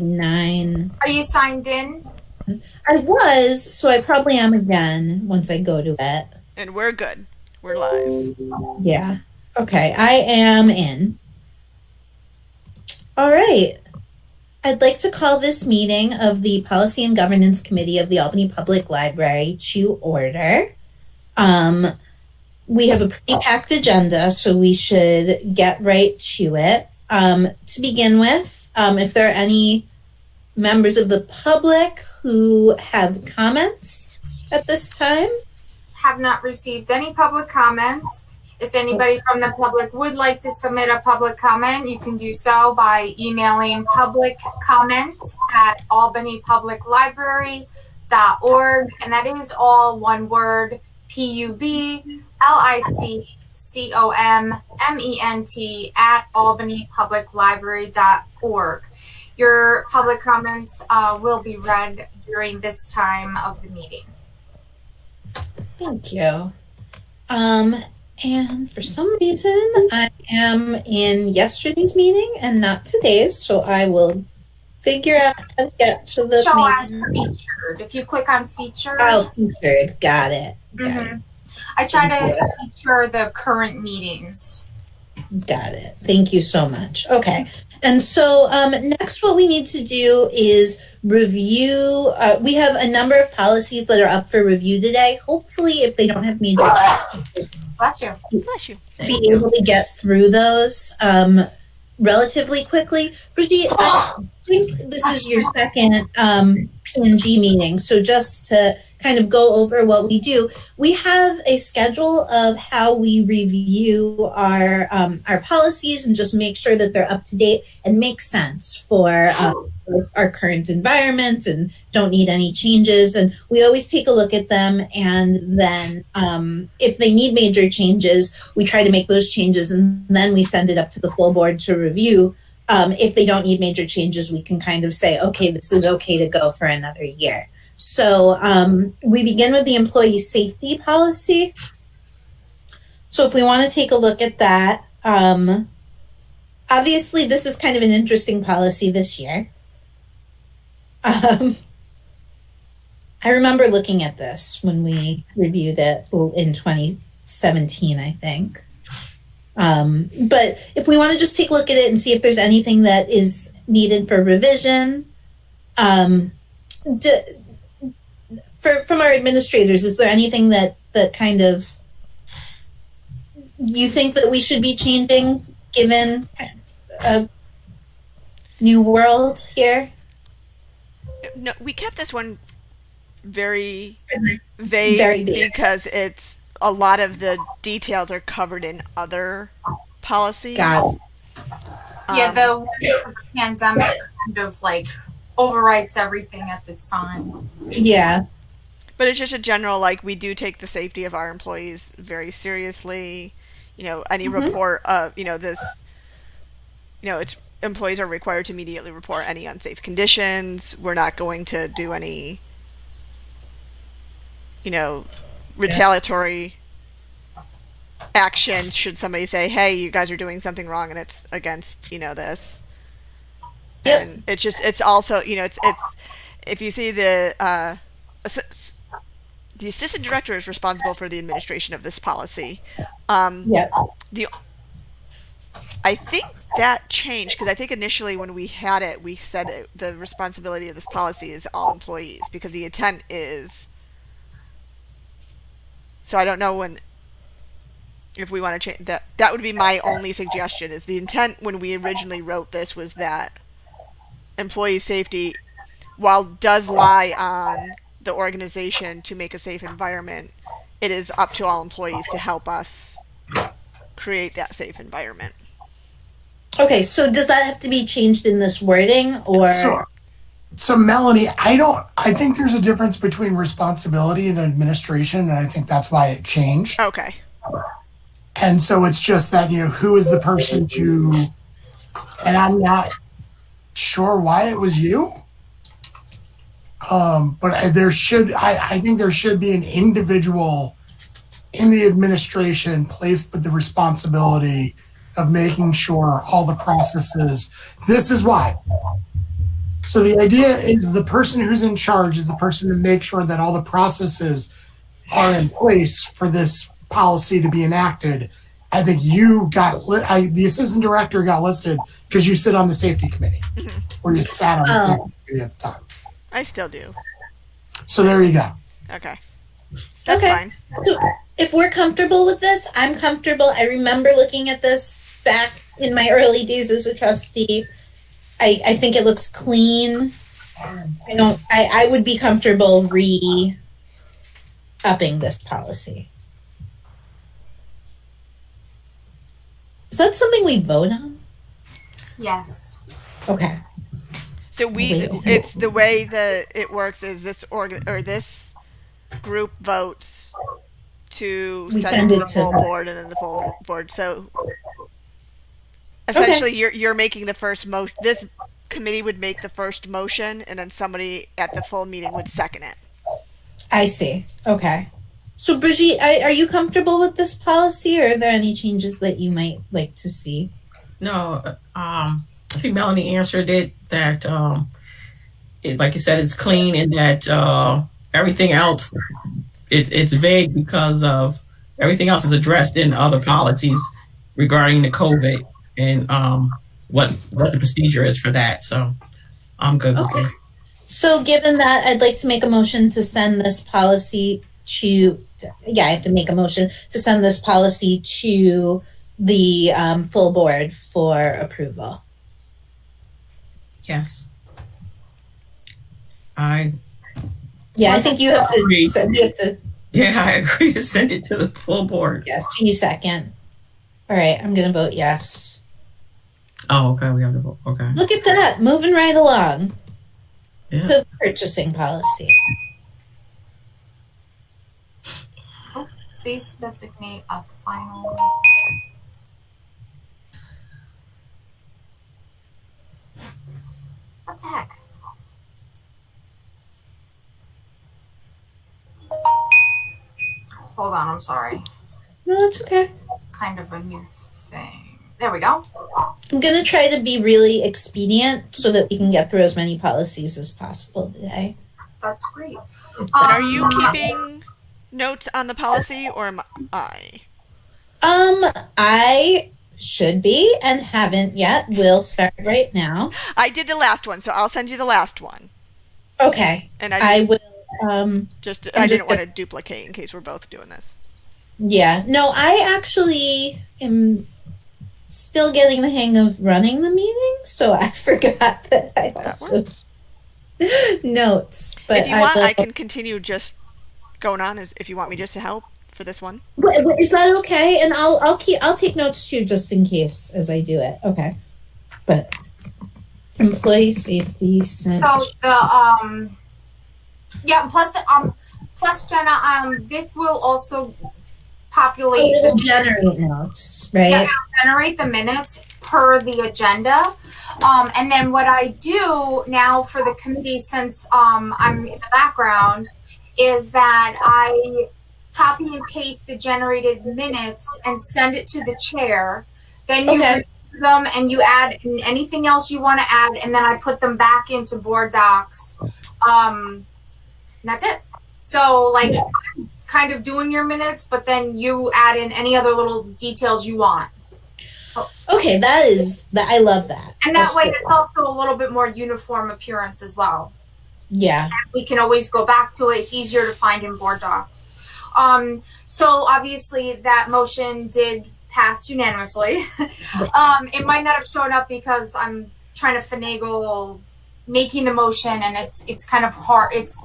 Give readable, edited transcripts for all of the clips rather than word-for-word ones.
9. Are you signed in? I was, so I probably am again once I go to it. And we're good. We're live. Yeah. Okay, I am in. All right. I'd like to call this meeting of the Policy and Governance Committee of the Albany Public Library to order. We have a pretty packed agenda, so we should get right to it. To begin with, if there are any members of the public who have comments at this time. Have not received any public comment. If anybody from the public would like to submit a public comment, you can do so by emailing publiccomment@albanypubliclibrary.org, and that is all one word, publiccomment@albanypubliclibrary.org. Your public comments will be read during this time of the meeting. Thank you. And for some reason, I am in yesterday's meeting and not today's, so I will figure out how to get to the Show as meeting. featured. If you click on featured. Oh, featured. Got it. I try to feature the current meetings. Got it. Thank you so much. Okay. And so next what we need to do is review. We have a number of policies that are up for review today. Hopefully, if they don't have major Bless you. Bless you. be able to get through those relatively quickly. Brigitte, I think this is your second P&G meeting, so just to kind of go over what we do, we have a schedule of how we review our policies and just make sure that they're up to date and make sense for our current environment and don't need any changes. And we always take a look at them, and then if they need major changes, we try to make those changes, and then we send it up to the full board to review. If they don't need major changes, we can kind of say, okay, this is okay to go for another year. So we begin with the employee safety policy. So if we want to take a look at that, obviously this is kind of an interesting policy this year. I remember looking at this when we reviewed it in 2017, I think. But if we want to just take a look at it and see if there's anything that is needed for revision, from our administrators, is there anything that kind of you think that we should be changing given a new world here? No, we kept this one very vague because it's a lot of the details are covered in other policies. Got it. Yeah, the pandemic kind of like overwrites everything at this time. Yeah. But it's just a general, like, we do take the safety of our employees very seriously. You know, any report of, it's employees are required to immediately report any unsafe conditions. We're not going to do any, retaliatory action should somebody say, hey, you guys are doing something wrong and it's against, this. Yep. And it's also, it's if you see the assistant director is responsible for the administration of this policy. Yep. I think that changed because I think initially when we had it, we said the responsibility of this policy is all employees because the intent is. So I don't know if we want to change that. That would be my only suggestion. Is the intent when we originally wrote this was that employee safety, while does lie on the organization to make a safe environment, it is up to all employees to help us create that safe environment. Okay, so does that have to be changed in this wording, or? So Melanie, I think there's a difference between responsibility and administration, and I think that's why it changed. Okay. And so it's just that, who is the person to, and I'm not sure why it was you. But I think there should be an individual in the administration placed with the responsibility of making sure all the processes. This is why. So the idea is the person who's in charge is the person to make sure that all the processes are in place for this policy to be enacted. I think you got the assistant director got listed because you sit on the safety committee, or you sat on the safety committee at the time. I still do. So there you go. Okay. That's Okay. fine. So if we're comfortable with this, I'm comfortable. I remember looking at this back in my early days as a trustee. I think it looks clean. I would be comfortable upping this policy. Is that something we vote on? Yes. Okay. So it's the way that it works is this this group votes to send it to the full board and then the full board. So essentially you're making the first motion. This committee would make the first motion and then somebody at the full meeting would second it. I see. Okay. So Brigitte, are you comfortable with this policy, or are there any changes that you might like to see? No, I think Melanie answered it that like you said, it's clean, and that everything else it's vague because of everything else is addressed in other policies regarding the COVID and what the procedure is for that. So I'm good with it. So given that, I'd like to make a motion to send this policy to, I have to make a motion to send this policy to the full board for approval. Yes. I think you have to. Yeah, I agree to send it to the full board. Yes, you second. All right, I'm going to vote yes. Oh, okay, we have to vote. Okay. Look at that, moving right along Yeah. to purchasing policy. Oh, please designate a final. What the heck? Hold on, I'm sorry. No, that's okay. It's kind of a new thing. There we go. I'm going to try to be really expedient so that we can get through as many policies as possible today. That's great. And are you keeping notes on the policy or am I? I should be and haven't yet. We'll start right now. I did the last one, so I'll send you the last one. Okay. And I will. I didn't want to duplicate in case we're both doing this. Yeah. No, I actually am still getting the hang of running the meeting, so I forgot that I also notes. But if you want, I can continue just going on if you want me just to help for this one. Is that okay? And I'll take notes too, just in case as I do it. Okay. But employee safety sent. So the plus Jenna, this will also populate It will generate notes, right? Yeah, generate the minutes per the agenda. And then what I do now for the committee, since I'm in the background, is that I copy and paste the generated minutes and send it to the chair. Then you review them and you add anything else you want to add, and then I put them back into board docs. And that's it. So like I'm kind of doing your minutes, but then you add in any other little details you want. Okay, I love that. And that way it's also a little bit more uniform appearance as well. Yeah. And we can always go back to it. It's easier to find in board docs. So obviously that motion did pass unanimously. It might not have shown up because I'm trying to finagle making the motion, and it's kind of hard. It's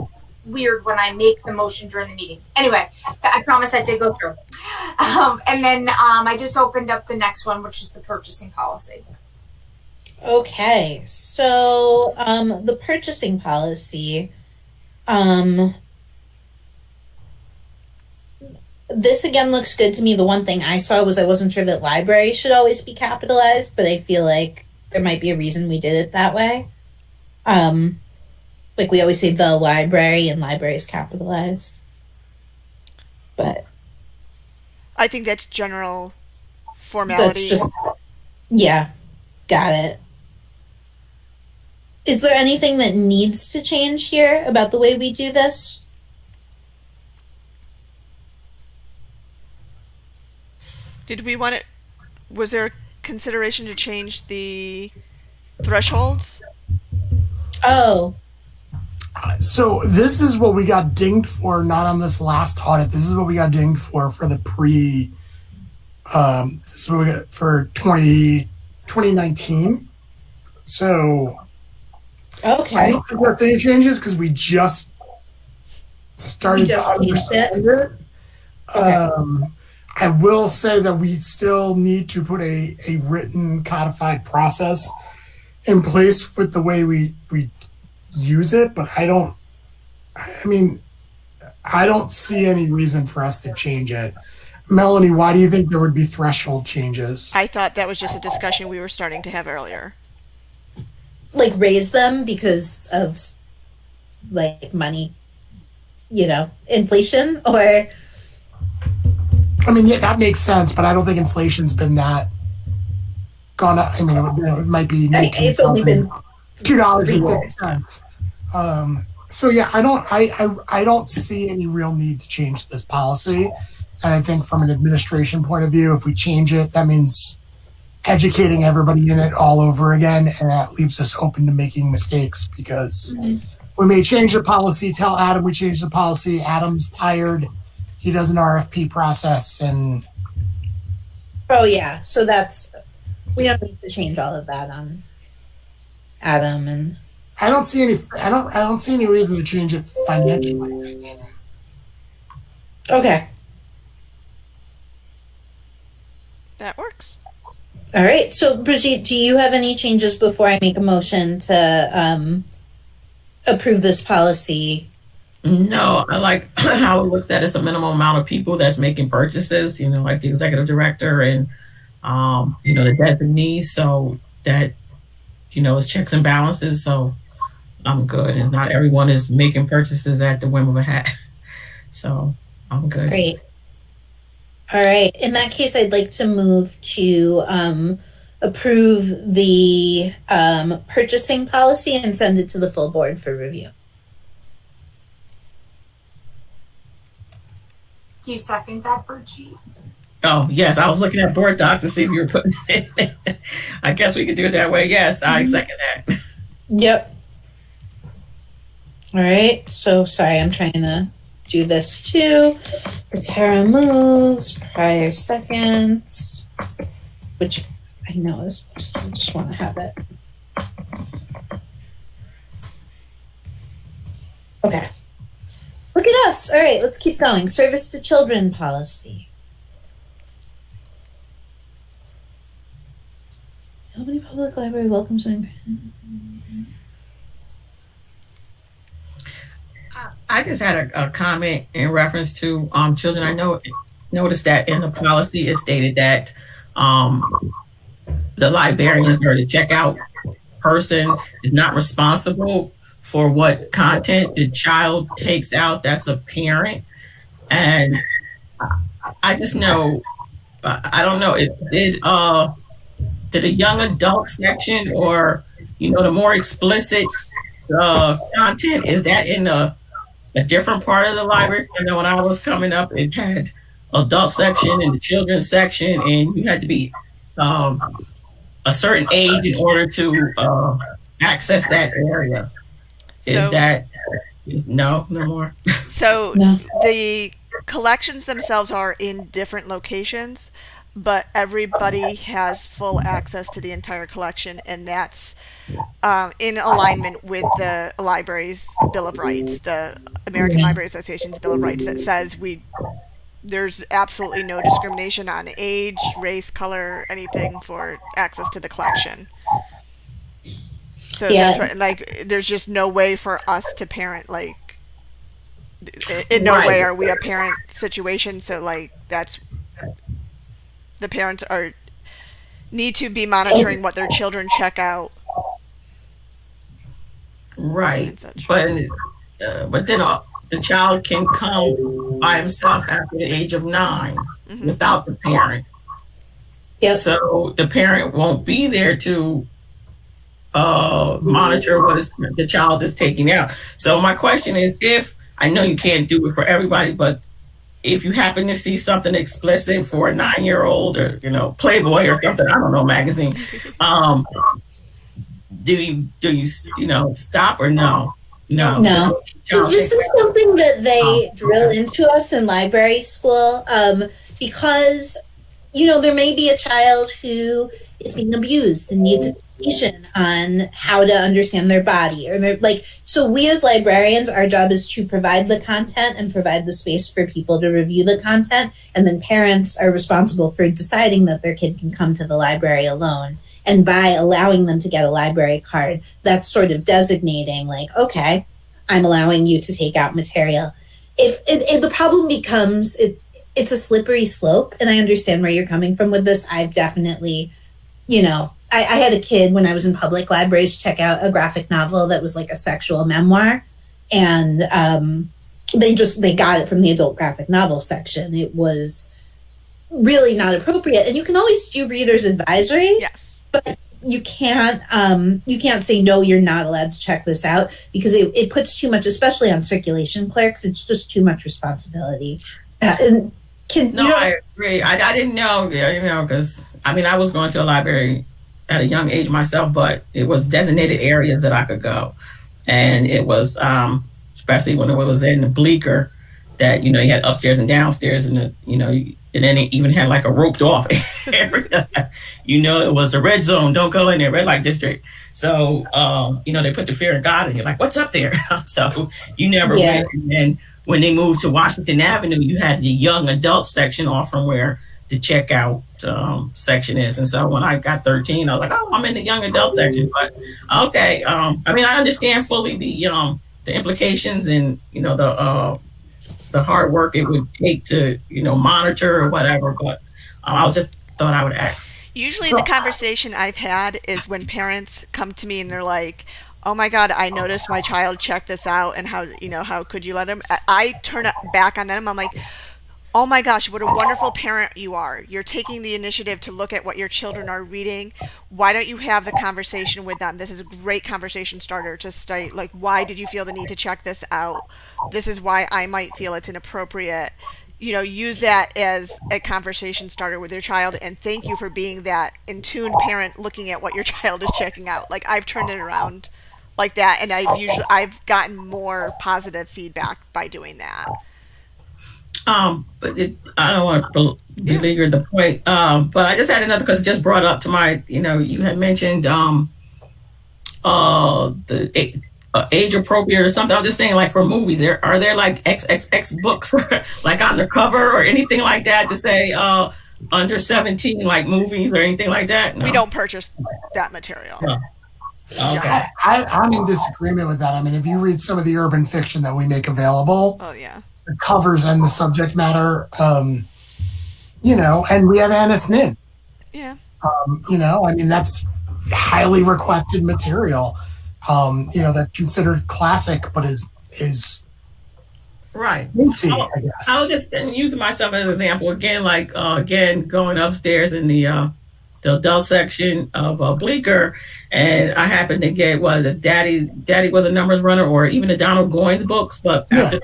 weird when I make the motion during the meeting. Anyway, I promise that did go through. And then I just opened up the next one, which is the purchasing policy. Okay, so the purchasing policy, this again looks good to me. The one thing I saw was I wasn't sure that library should always be capitalized, but I feel like there might be a reason we did it that way. Like we always say the library, and library is capitalized. But I think that's general formality. that's just, yeah, got it. Is there anything that needs to change here about the way we do this? Did we want it? Was there consideration to change the thresholds? Oh, So this is what we got dinged for, not on this last audit. This is what we got dinged for the this is what we got for 2019. So I okay. don't think there's any changes because we just started We just to changed it? understand it. Okay. I will say that we still need to put a written codified process in place with the way we use it, but I don't see any reason for us to change it. Melanie, why do you think there would be threshold changes? I thought that was just a discussion we were starting to have earlier. Like raise them because of like money, inflation, or I mean, yeah, that makes sense, but I don't think inflation's been that gone up. I mean, it might be. it's only been $2.50. So yeah, I don't see any real need to change this policy. And I think from an administration point of view, if we change it, that means educating everybody in it all over again, and that leaves us open to making mistakes because we may change the policy, tell Adam we changed the policy, Adam's tired, he does an RFP process, and oh yeah, so we don't need to change all of that on Adam. And I don't see any reason to change it financially. okay, That works. all right. So Brigitte, do you have any changes before I make a motion to approve this policy? No, I like how it looks at it's a minimum amount of people that's making purchases, like the executive director and, the designees. So that, it's checks and balances. So I'm good. And not everyone is making purchases at the whim of a hat. So I'm good. Great. All right. In that case, I'd like to move to approve the purchasing policy and send it to the full board for review. Do you second that, Brigitte? Oh, yes. I was looking at board docs to see if you were putting it in. I guess we could do it that way. Yes, I second that. Yep. All right. So sorry, I'm trying to do this too. Tara moves, prior seconds, which I know is, I just want to have it. Okay. Look at us. All right, let's keep going. Service to children policy. Albany Public Library welcomes and I just had a comment in reference to children. I noticed that in the policy it stated that the librarians or the checkout person is not responsible for what content the child takes out. That's a parent. And I just know, I don't know, did a young adult section or, the more explicit content, is that in a different part of the library? I know when I was coming up, it had adult section and the children's section, and you had to be a certain age in order to access that area. No more? So No. the collections themselves are in different locations, but everybody has full access to the entire collection, and that's in alignment with the library's Bill of Rights, the American Library Association's Bill of Rights, that says there's absolutely no discrimination on age, race, color, anything for access to the collection. So that's right. There's just no way for us to parent, in no way are we a parent situation. So that's, the parents need to be monitoring what their children check out. Right. But then the child can come by himself after the age of 9 without the parent. Yep. So the parent won't be there to monitor what the child is taking out. So my question is, if I know you can't do it for everybody, but if you happen to see something explicit for a 9-year-old, or Playboy or something, I don't know, magazine, do you stop or no? No. So this is something that they drill into us in library school, because there may be a child who is being abused and needs education on how to understand their body, or so we as librarians, our job is to provide the content and provide the space for people to review the content, and then parents are responsible for deciding that their kid can come to the library alone. And by allowing them to get a library card, that's sort of designating okay, I'm allowing you to take out material. If the problem becomes it's a slippery slope, and I understand where you're coming from with this. I've definitely, I had a kid when I was in public libraries check out a graphic novel that was like a sexual memoir, and they got it from the adult graphic novel section. It was really not appropriate, and you can always do reader's advisory. Yes. But you can't say no, you're not allowed to check this out, because it puts too much, especially on circulation clerks. It's just too much responsibility. I agree. I didn't know, because I was going to the library at a young age myself, but it was designated areas that I could go, and it was especially when it was in the Bleecker, that you had upstairs and downstairs, and and then it even had like a roped off area. It was a red zone. Don't go in there, red light district. So, they put the fear of God, and you're like, what's up there? So you never went. And then when they moved to Washington Avenue, you had the young adult section off from where the checkout section is. And so when I got 13, I was like, oh, I'm in the young adult section. But okay, I understand fully the implications and the hard work it would take to monitor or whatever, but I just thought I would ask. Usually the conversation I've had is when parents come to me and they're like, oh my God, I noticed my child checked this out, and how could you let him? I turn it back on them. I'm like, oh my gosh, what a wonderful parent you are. You're taking the initiative to look at what your children are reading. Why don't you have the conversation with them? This is a great conversation starter to start, why did you feel the need to check this out? This is why I might feel it's inappropriate. Use that as a conversation starter with your child, and thank you for being that in tune parent looking at what your child is checking out. I've turned it around like that, and I've gotten more positive feedback by doing that. But I don't want to belabor the point. But I just had another, because it just brought up to my, you had mentioned the age appropriate or something. I'm just saying, for movies, are there XXX books like on the cover or anything like that to say under 17 movies or anything like that? No. We don't purchase that material. No. Okay. I'm in disagreement with that. If you read some of the urban fiction that we make available, oh yeah, the covers and the subject matter, and we have Annis Nin. Yeah. That's highly requested material. That's considered classic, but is right. Easy, I guess. I was just using myself as an example again, again going upstairs in the adult section of Bleecker, and I happened to get the Daddy was a numbers runner, or even the Donald Goines books, but after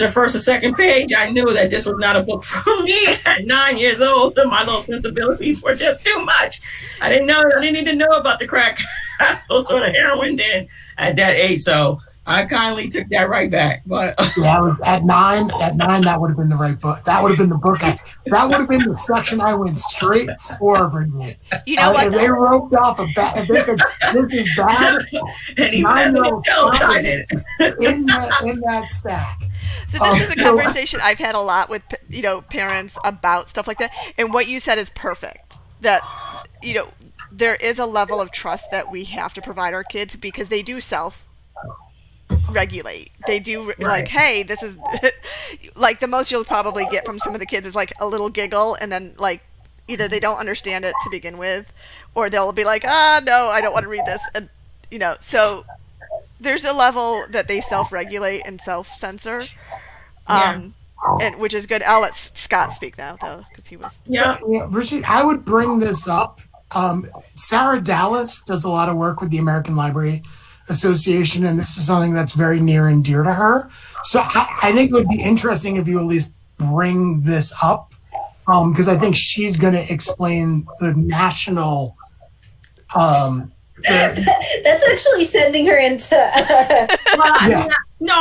the first or second page, I knew that this was not a book for me at 9 years old. My little sensibilities were just too much. I didn't need to know about the crack, those sort of heroin then at that age. So I kindly took that right back. But at nine, that would have been the right book. That would have been the book. That would have been the section I went straight for, Brittany. You know what? If they roped off a bad. This is bad. And even as an adult, I did in that stack. So this is a conversation I've had a lot with parents about stuff like that, and what you said is perfect. That there is a level of trust that we have to provide our kids, because they do self-regulate. They do hey, this is the most you'll probably get from some of the kids is a little giggle, and then either they don't understand it to begin with, or they'll be like, no, I don't want to read this, and so there's a level that they self-regulate and self-censor, and which is good. I'll let Scott speak now, though, because he was. Richie, I would bring this up Sarah Dallas does a lot of work with the American Library Association, and this is something that's very near and dear to her. So I think it would be interesting if you at least bring this up, because I think she's going to explain the national. That's actually sending her into. Yeah. No,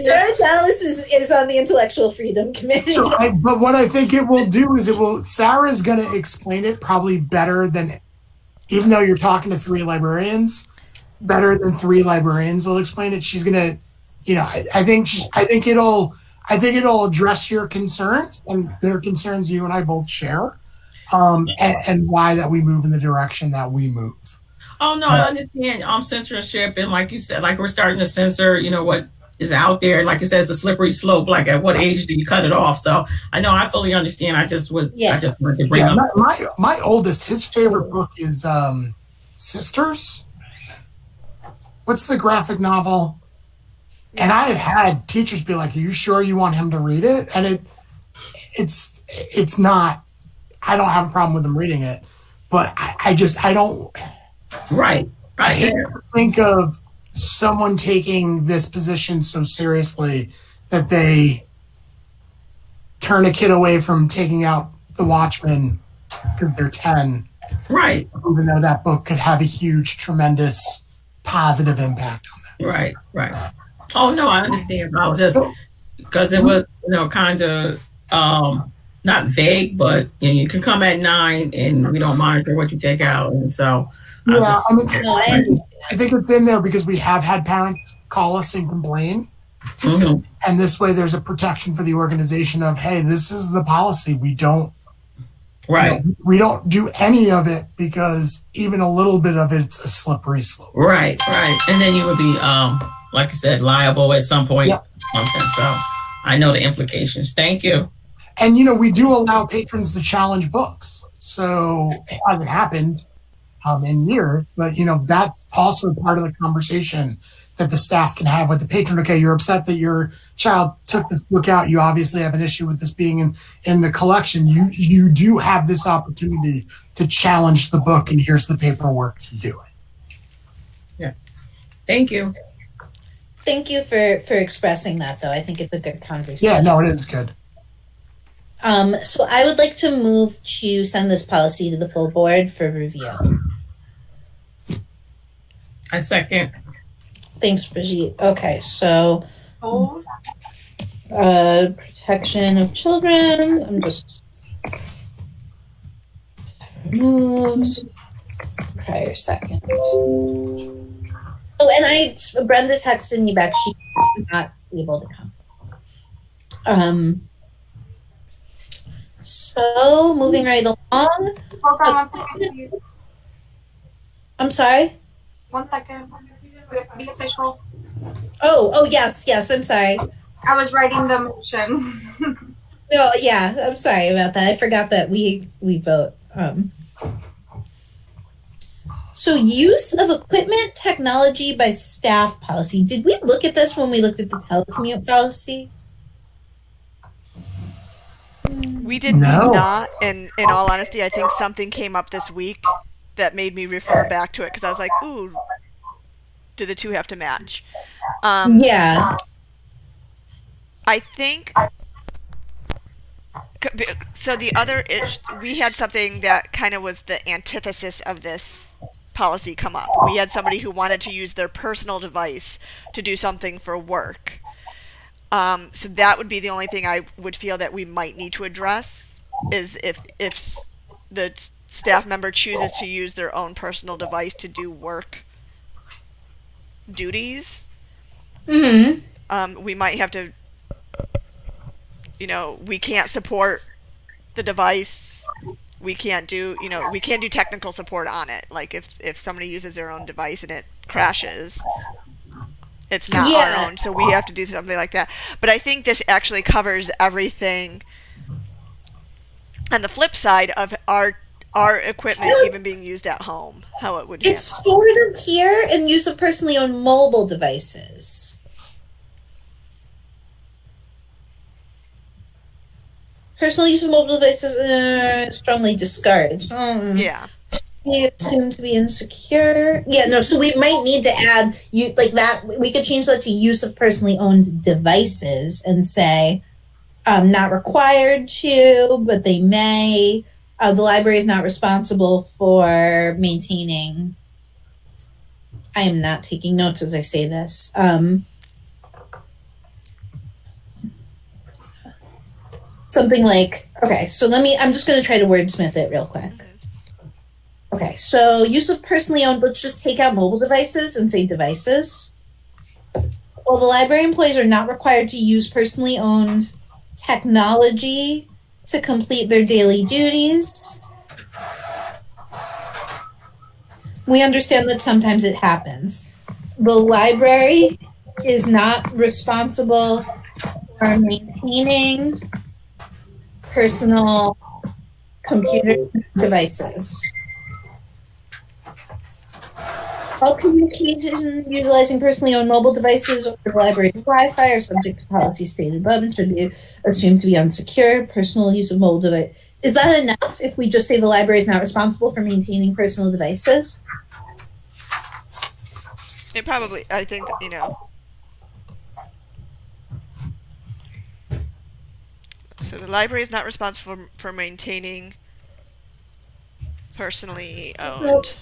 Sarah Dallas is on the Intellectual Freedom Committee. So but what I think it will do is Sarah's going to explain it probably better than, even though you're talking to three librarians, better than three librarians will explain it. She's going to, I think it'll address your concerns, and their concerns you and I both share, and why that we move in the direction that we move. Oh no, I understand censorship, and like you said, like we're starting to censor, what is out there, and like you said, it's a slippery slope. Like at what age do you cut it off? So I know, I fully understand. I just wanted to bring up. My oldest, his favorite book is Sisters. What's the graphic novel? And I have had teachers be like, "Are you sure you want him to read it?" And it's not. I don't have a problem with him reading it, but I don't. Right. I hate to think of someone taking this position so seriously that they turn a kid away from taking out The Watchmen because they're 10. Right. Even though that book could have a huge, tremendous positive impact on them. Right. Oh no, I understand. I was just because it was, kind of not vague, but you can come at 9 and we don't monitor what you take out, and so. Yeah, I think it's in there because we have had parents call us and complain. Mm-hmm. And this way there's a protection for the organization of, hey, this is the policy. We don't we don't do any of it because even a little bit of it's a slippery slope. Right. And then you would be, like I said, liable at some point. Yep. Something. So I know the implications. Thank you. And, we do allow patrons to challenge books. So it hasn't happened in years, but that's also part of the conversation that the staff can have with the patron. Okay, you're upset that your child took this book out. You obviously have an issue with this being in the collection. You do have this opportunity to challenge the book, and here's the paperwork to do it. Yeah. Thank you. Thank you for expressing that, though. I think it's a good conversation. Yeah, no, it is good. So I would like to move to send this policy to the full board for review. I second. Thanks, Brigitte. Okay, so protection of children. I'm just moves prior seconds. Oh, and Brenda texted me back. She's not able to come. So moving right along. Hold on 1 second, please. I'm sorry. 1 second. We have to be official. Oh, yes. I'm sorry. I was writing the motion. No, yeah, I'm sorry about that. I forgot that we vote. So use of equipment technology by staff policy. Did we look at this when we looked at the telecommute policy? We did not, and in all honesty, I think something came up this week that made me refer back to it because I was like, ooh, do the two have to match? Yeah. I think, so the other, we had something that kind of was the antithesis of this policy come up. We had somebody who wanted to use their personal device to do something for work. So that would be the only thing I would feel that we might need to address is if the staff member chooses to use their own personal device to do work duties. Mm-hmm. We might have to, we can't support the device. We can't do technical support on it. Like if somebody uses their own device and it crashes, it's not our own, so we have to do something like that. But I think this actually covers everything on the flip side of our equipment even being used at home, how it would handle. It's sort of here in use of personally owned mobile devices. Personal use of mobile devices strongly discouraged. Yeah. be assumed to be insecure. Yeah, no, so we might need to add you like that. We could change that to use of personally owned devices and say not required to, but they may. The library is not responsible for maintaining. I am not taking notes as I say this. Something like, okay, so I'm just going to try to wordsmith it real quick. Okay, so use of personally owned, let's just take out mobile devices and say devices. Well, the library employees are not required to use personally owned technology to complete their daily duties. We understand that sometimes it happens. The library is not responsible for maintaining personal computer devices. All communication utilizing personally owned mobile devices or the library's Wi-Fi are subject to policy stated above and should be assumed to be unsecure. Personal use of mobile device. Is that enough if we just say the library is not responsible for maintaining personal devices? It probably, I think, so the library is not responsible for maintaining personally owned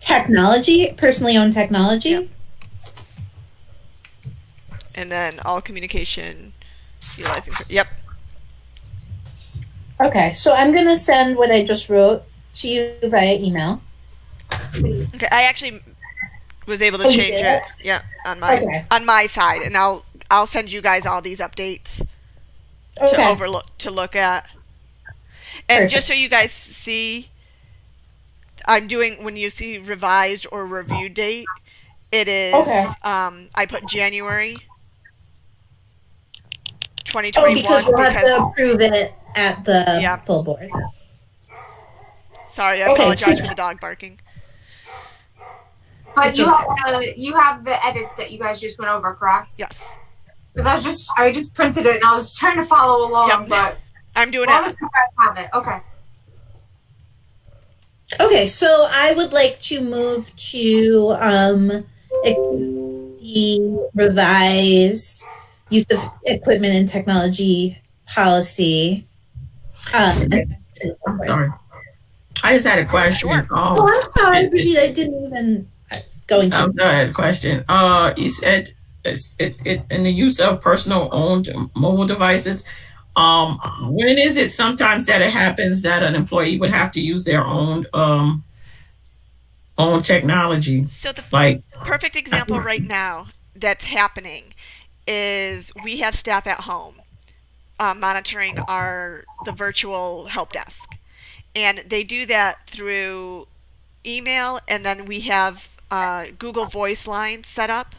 technology, personally owned technology. Yep. And then all communication utilizing. Yep. Okay, so I'm going to send what I just wrote to you via email. Okay, I actually was able to change it. Yeah, on my side, and I'll send you guys all these updates to look at. And Perfect. Just so you guys see, I'm doing, when you see revised or review date, it is I put January 2021 because we'll have to approve it at the full board. Sorry, I apologize for the dog barking. But you have the edits that you guys just went over, correct? Yes. Because I just printed it and I was trying to follow along, but I'm doing as long as you guys have it. Okay. Okay, so I would like to move to the revised use of equipment and technology policy. Sorry. I just had a question. Sure. I'm sorry, Brigitte, I didn't even go into it. I had a question. You said it in the use of personal owned mobile devices. When is it sometimes that it happens that an employee would have to use their own technology? So the like perfect example right now that's happening is we have staff at home monitoring the virtual help desk, and they do that through email, and then we have Google Voice lines set up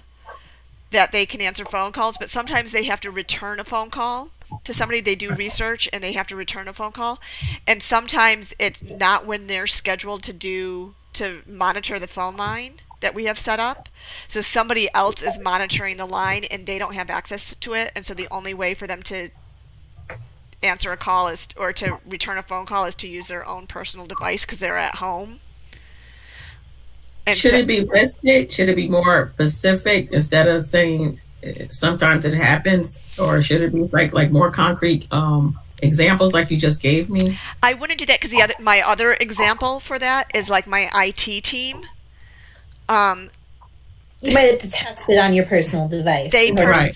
that they can answer phone calls, but sometimes they have to return a phone call to somebody. They do research and they have to return a phone call, and sometimes it's not when they're scheduled to monitor the phone line that we have set up. So somebody else is monitoring the line and they don't have access to it, and so the only way for them to answer a call or to return a phone call is to use their own personal device because they're at home. And should it be listed? Should it be more specific instead of saying sometimes it happens, or should it be like more concrete examples like you just gave me? I wouldn't do that because my other example for that is like my IT team. You might have to test it on your personal device.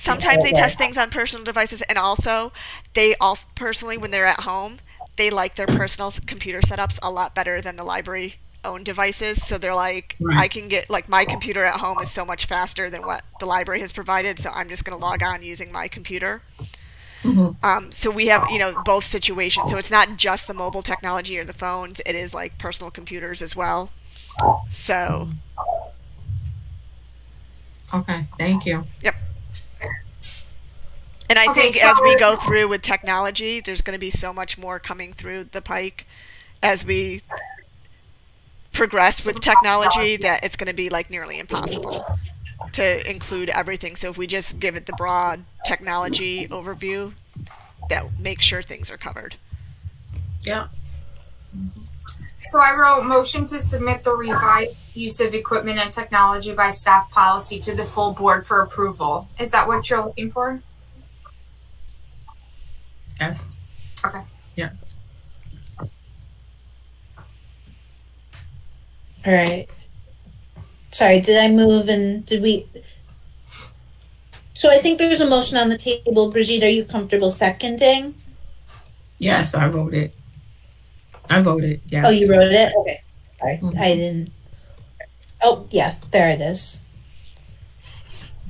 Sometimes they test things on personal devices, and also they also personally, when they're at home, they like their personal computer setups a lot better than the library own devices. So they're like, I can get, like, my computer at home is so much faster than what the library has provided, so I'm just going to log on using my computer. Mm-hmm. So we have both situations, so it's not just the mobile technology or the phones, it is like personal computers as well. So okay, thank you. Yep. And I think as we go through with technology, there's going to be so much more coming through the pike as we progress with technology that it's going to be like nearly impossible to include everything. So if we just give it the broad technology overview, that makes sure things are covered. Yeah. So I wrote motion to submit the revised use of equipment and technology by staff policy to the full board for approval. Is that what you're looking for? Yes. Okay. Yeah. All right. Sorry, did I move and did we? So I think there's a motion on the table. Brigitte, are you comfortable seconding? Yes, I voted. Yes. Oh, you wrote it? Okay. Sorry, Mhm. I didn't. Oh, yeah, there it is.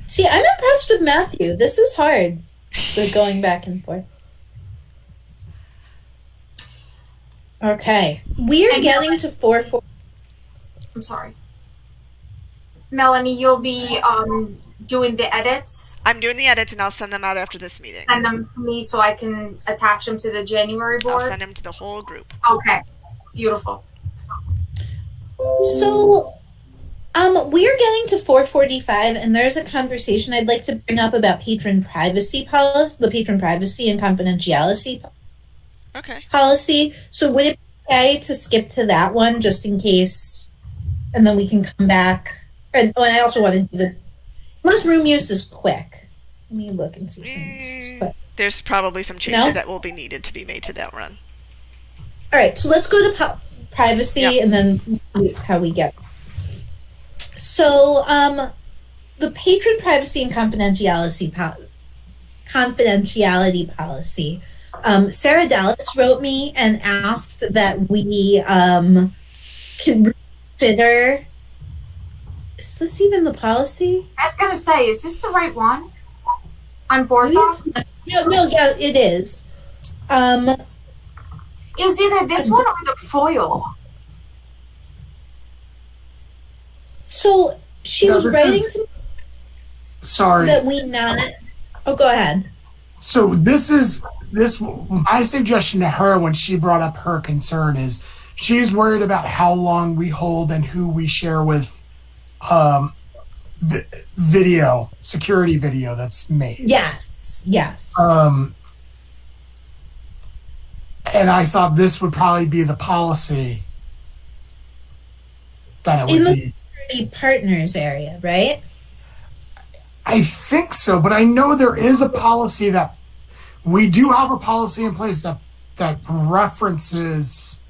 See, I'm impressed with Matthew. This is hard. We're going back and forth. Okay. We are And getting to 4. I'm sorry. Melanie, you'll be doing the edits. I'm doing the edits and I'll send them out after this meeting. Send them to me so I can attach them to the January I'll board. send them to the whole group. Okay. Beautiful. So, we are getting to 4:45, and there's a conversation I'd like to bring up about patron privacy policy, the patron privacy and confidentiality Okay. policy. So, would it be okay to skip to that one just in case, and then we can come back? And I also want to do the unless room use is quick. Let me look and see if room use is quick. There's probably some changes No? that will be needed to be made to that run. All right, so let's go to privacy Yep. and then how we get. So, the patron privacy and confidentiality policy. Sarah Dallas wrote me and asked that we consider. Is this even the policy? I was gonna say, is this the right one? On board Maybe docs? it's not. No, yeah, it is. It was either this one or the foil. So she No, was this writing is- to me Sorry. that we not. Oh, go ahead. So this. My suggestion to her when she brought up her concern is she's worried about how long we hold and who we share with video, security video that's made. Yes. And I thought this would probably be the policy that it In would the be. security partners area, right? I think so, but I know there is a policy that we do have a policy in place that references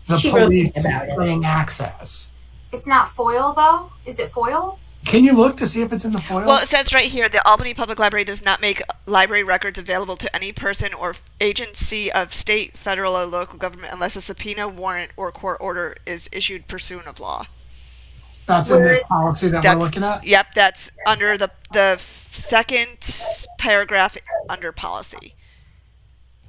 the She wrote police about it. getting access. It's not foil though? Is it foil? Can you look to see if it's in the foil? Well, it says right here, the Albany Public Library does not make library records available to any person or agency of state, federal, or local government unless a subpoena, warrant, or court order is issued pursuant of law. That's in this policy that we're looking at? Yep, that's under the second paragraph under policy.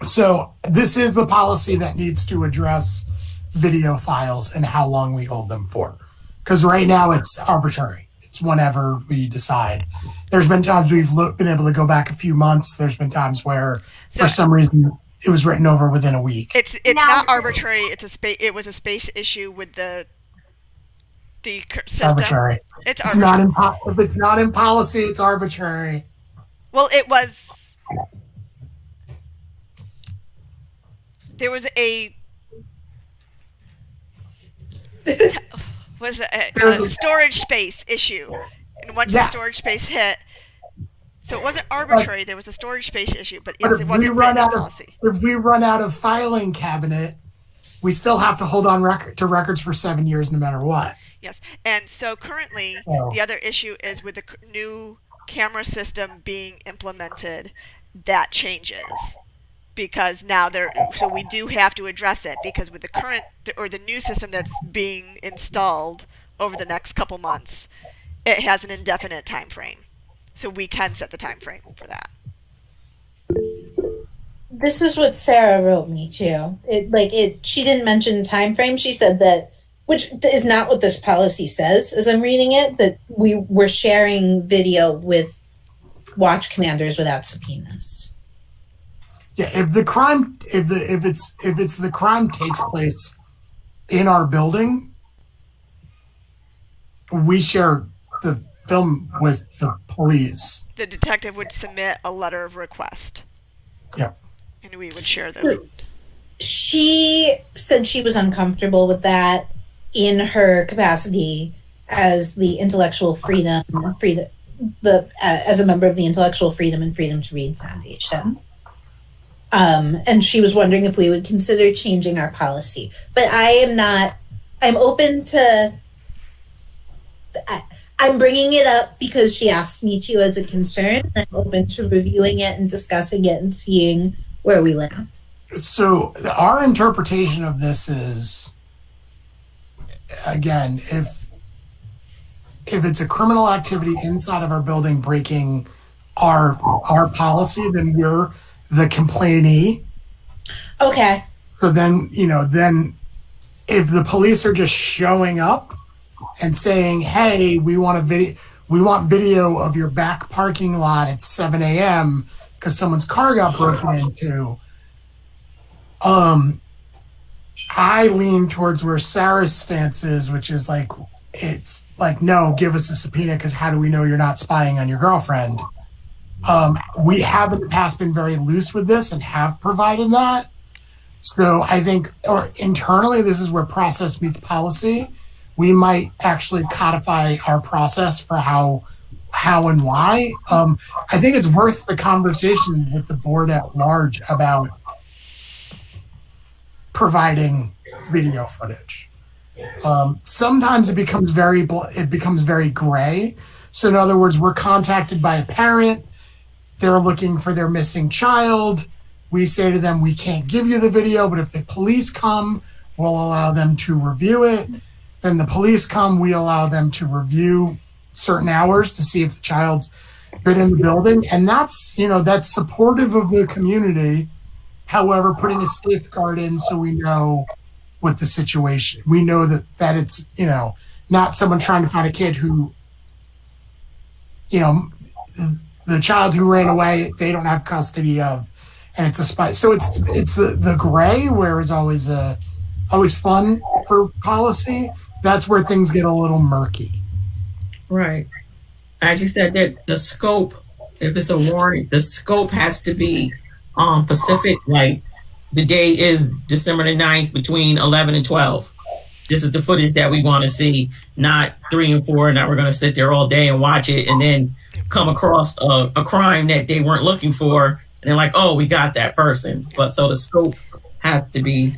So this is the policy that needs to address video files and how long we hold them for. Because right now it's arbitrary. It's whenever we decide. There's been times we've been able to go back a few months. There's been times where, for some reason, it was written over within a week. It's not arbitrary. It was a space issue with the system. Arbitrary. It's It's arbitrary. not in if it's not in policy, it's arbitrary. Well, it was. There was a. Was a storage space issue, and once the storage space hit, so it wasn't arbitrary. There was a storage space issue, but But it if wasn't written in policy. if we run out of filing cabinet, we still have to hold on records for 7 years no matter what. Yes, and so currently Oh. the other issue is with the new camera system being implemented, that changes. Because now so we do have to address it, because with the current or the new system that's being installed over the next couple months, it has an indefinite time frame. So we can set the time frame for that. This is what Sarah wrote me too. She didn't mention time frame. She said that, which is not what this policy says as I'm reading it, that we were sharing video with watch commanders without subpoenas. Yeah, if the crime if the crime takes place in our building, we share the film with the police. The detective would submit a letter of request. Yeah. And we would share the. She said she was uncomfortable with that in her capacity as the as a member of the Intellectual Freedom and Freedom to Read Foundation. And she was wondering if we would consider changing our policy. But I'm open to, I'm bringing it up because she asked me to as a concern. I'm open to reviewing it and discussing it and seeing where we land. So our interpretation of this is, again, if it's a criminal activity inside of our building breaking our policy, then we're the complainee. Okay. So then if the police are just showing up and saying, "Hey, we want video of your back parking lot at 7 a.m. because someone's car got broken into," I lean towards where Sarah's stance is, which is like, it's like, no, give us a subpoena, because how do we know you're not spying on your girlfriend? We have in the past been very loose with this and have provided that. So I think, or internally, this is where process meets policy. We might actually codify our process for how and why. I think it's worth the conversation with the board at large about providing video footage. Sometimes it becomes very gray. So in other words, we're contacted by a parent. They're looking for their missing child. We say to them, we can't give you the video, but if the police come, we'll allow them to review it. Then the police come, we allow them to review certain hours to see if the child's been in the building. And that's supportive of the community. However, putting a safeguard in so we know what the situation, we know that it's, not someone trying to find a kid who, the child who ran away, they don't have custody of, and it's a spy. So it's the gray where is always fun for policy. That's where things get a little murky. Right. As you said, that the scope, if it's a warrant, the scope has to be specific. Like the day is December the 9th between 11 and 12. This is the footage that we want to see, not 3 and 4. Now we're going to sit there all day and watch it and then come across a crime that they weren't looking for. And they're like, oh, we got that person. But so the scope has to be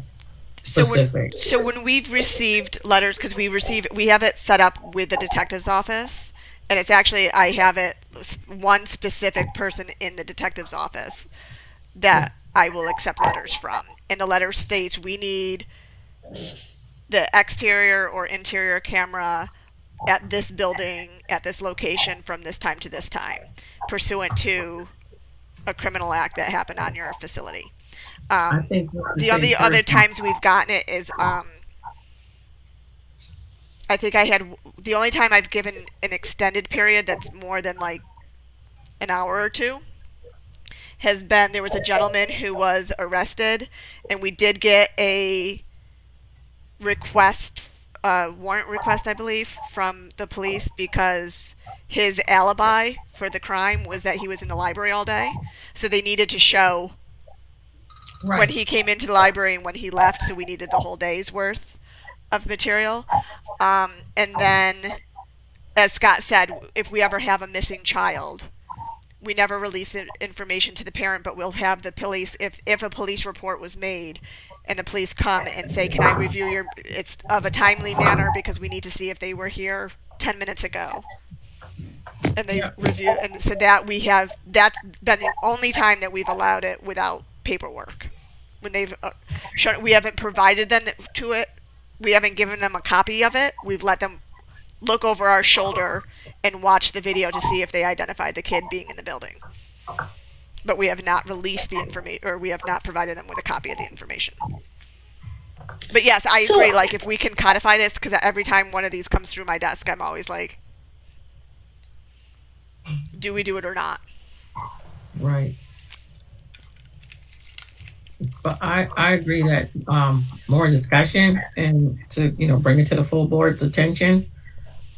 specific. So when we've received letters, because we have it set up with the detective's office, and it's actually, I have it one specific person in the detective's office that I will accept letters from. And the letter states we need the exterior or interior camera at this building, at this location, from this time to this time, pursuant to a criminal act that happened on your facility. I think the other times we've gotten it is, I think the only time I've given an extended period that's more than like an hour or two has been, there was a gentleman who was arrested, and we did get a warrant request, I believe, from the police because his alibi for the crime was that he was in the library all day. So they needed to show when he came into the library and when he left, so we needed the whole day's worth of material. And then, as Scott said, if we ever have a missing child, we never release the information to the parent, but we'll have the police, if a police report was made and the police come and say, can I review it's of a timely manner because we need to see if they were here 10 minutes ago. And they review, and so that's been the only time that we've allowed it without paperwork. When they've shown, we haven't provided them to it, we haven't given them a copy of it, we've let them look over our shoulder and watch the video to see if they identified the kid being in the building. But we have not released the information, or we have not provided them with a copy of the information. But yes, I agree, like if we can codify this, because every time one of these comes through my desk, I'm always like, do we do it or not? Right. But I agree that more discussion and to bring it to the full board's attention,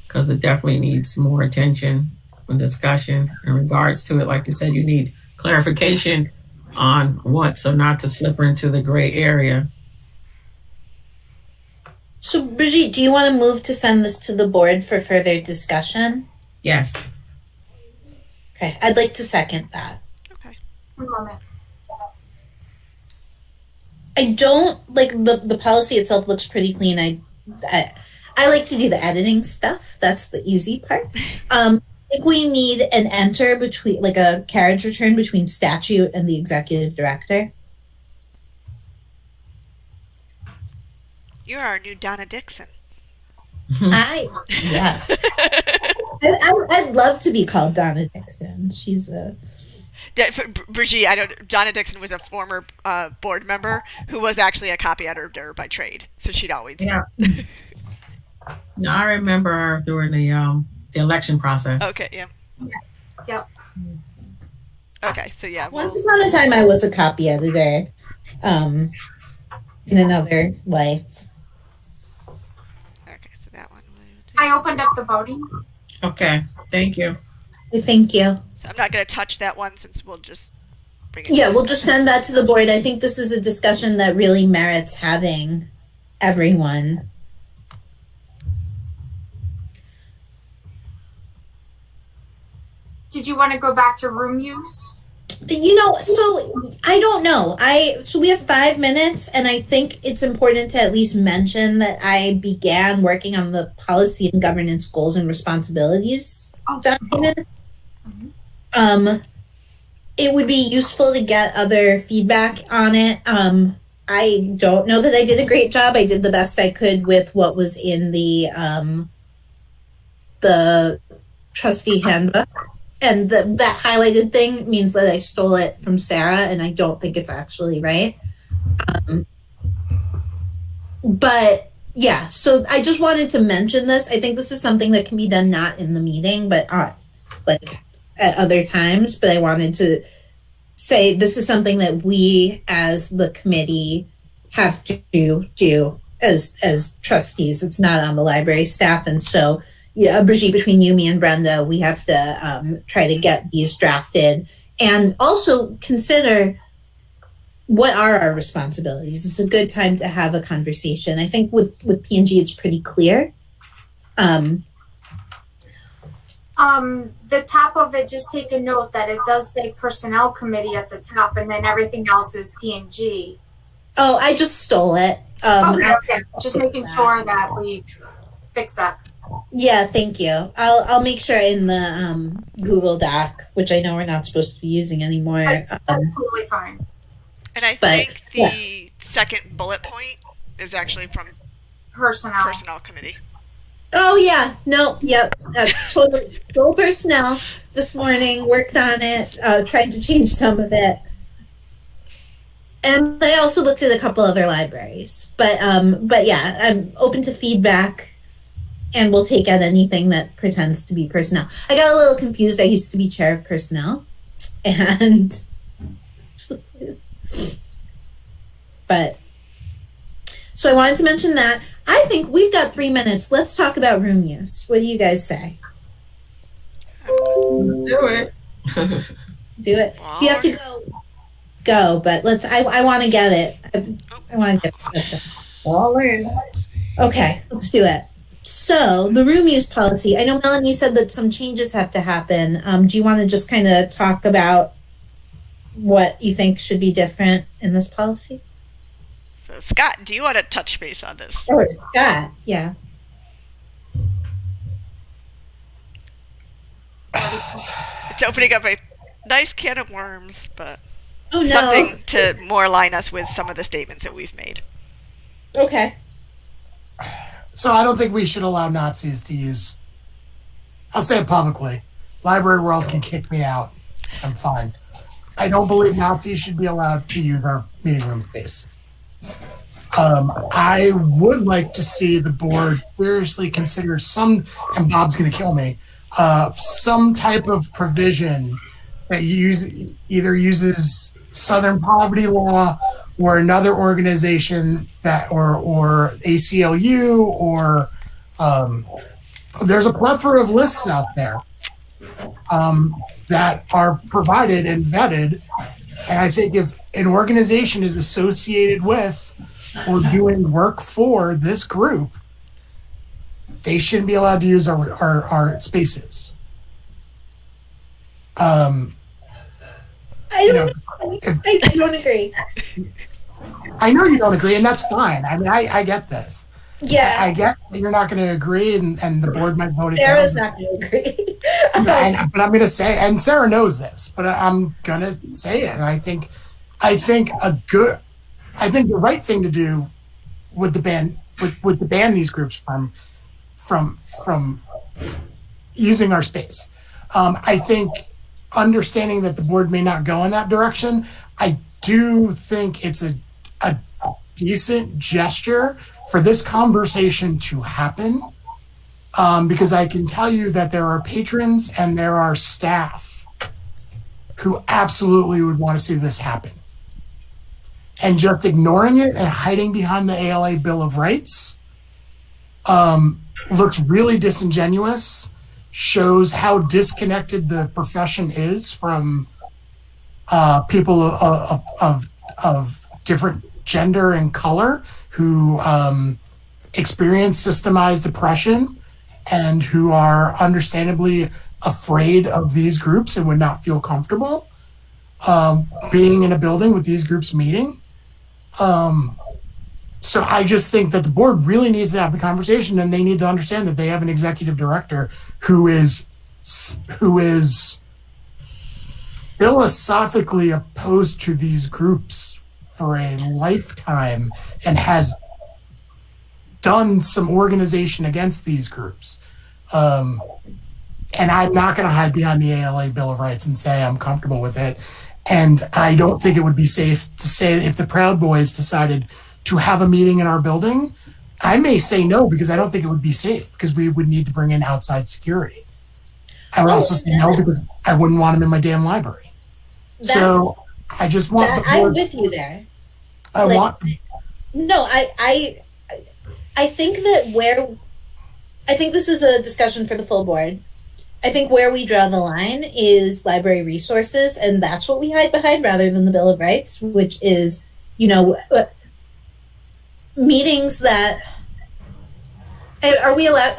because it definitely needs more attention and discussion in regards to it. Like you said, you need clarification on what, so not to slip her into the gray area. So, Brigitte, do you want to move to send this to the board for further discussion? Yes. Okay, I'd like to second that. Okay. One moment. I don't like the policy itself looks pretty clean. I like to do the editing stuff. That's the easy part. I think we need an enter between, like a carriage return between statute and the executive director. You're our new Donna Dixon. Yes. I'd love to be called Donna Dixon. She's a... Brigitte, Donna Dixon was a former board member who was actually a copy editor by trade, so she'd always. Yeah. No, I remember her during the election process. Okay. Yeah. Yep. Okay. So yeah. Once upon a time, I was a copy editor. In another life. Okay. So that one. I opened up the voting. Okay. Thank you. Thank you. So I'm not going to touch that one since we'll just bring it. Yeah, we'll just send that to the board. I think this is a discussion that really merits having everyone. Did you want to go back to room use? So I don't know. So we have 5 minutes, and I think it's important to at least mention that I began working on the policy and governance goals and responsibilities document. It would be useful to get other feedback on it. I don't know that I did a great job. I did the best I could with what was in the trustee handbook. And that highlighted thing means that I stole it from Sarah, and I don't think it's actually right. But yeah, so I just wanted to mention this. I think this is something that can be done not in the meeting, but like at other times. But I wanted to say this is something that we as the committee have to do as trustees. It's not on the library staff, and so. Yeah, Brigitte, between you, me, and Brenda, we have to try to get these drafted and also consider what are our responsibilities. It's a good time to have a conversation. I think with P&G, it's pretty clear. The top of it, just take a note that it does say personnel committee at the top, and then everything else is P&G. Oh, I just stole it. Okay. Just making sure that we fix that. Yeah, thank you. I'll make sure in the Google Doc, which I know we're not supposed to be using anymore. That's totally fine. And I think the second bullet point is actually from personnel committee. Oh yeah, no, yep, totally. Go personnel. This morning worked on it, tried to change some of it, and I also looked at a couple other libraries. But yeah, I'm open to feedback. And we'll take out anything that pretends to be personnel. I got a little confused. I used to be chair of personnel. And but so I wanted to mention that. I think we've got 3 minutes. Let's talk about room use. What do you guys say? Do it. Do it. If you have to go, but let's I want to get it. I want to get stuff done. All in. Okay, let's do it. So the room use policy, I know Melanie said that some changes have to happen. Do you want to just kind of talk about what you think should be different in this policy? So Scott, do you want to touch base on this? Or Scott, yeah. It's opening up a nice can of worms, but Oh no. something to more line us with some of the statements that we've made. Okay. So I don't think we should allow Nazis to use. I'll say it publicly. Library World can kick me out. I'm fine. I don't believe Nazis should be allowed to use our meeting room space. I would like to see the board seriously consider some, and Bob's going to kill me, some type of provision that either uses Southern Poverty Law or another organization that, or ACLU, or there's a plethora of lists out there that are provided and vetted And I think if an organization is associated with or doing work for this group, they shouldn't be allowed to use our spaces. I don't agree. I know you don't agree, and that's fine. I mean, I get this. Yeah. I get that you're not going to agree, and the board might vote it down. Sarah's not going to agree. But I'm going to say, and Sarah knows this, but I'm going to say it. And I think the right thing to do would to ban these groups from using our space. I think understanding that the board may not go in that direction, I do think it's a decent gesture for this conversation to happen, because I can tell you that there are patrons and there are staff who absolutely would want to see this happen. And just ignoring it and hiding behind the ALA Bill of Rights looks really disingenuous, shows how disconnected the profession is from people of different gender and color who experience systemized oppression and who are understandably afraid of these groups and would not feel comfortable being in a building with these groups meeting. So I just think that the board really needs to have the conversation, and they need to understand that they have an executive director who is philosophically opposed to these groups for a lifetime and has done some organization against these groups. And I'm not going to hide behind the ALA Bill of Rights and say I'm comfortable with it. And I don't think it would be safe to say if the Proud Boys decided to have a meeting in our building, I may say no because I don't think it would be safe because we would need to bring in outside security. I would also say no because I wouldn't want them in my damn library. So I just want the board, I'm with you there. I think this is a discussion for the full board. I think where we draw the line is library resources, and that's what we hide behind rather than the Bill of Rights, which is, meetings that are we allowed.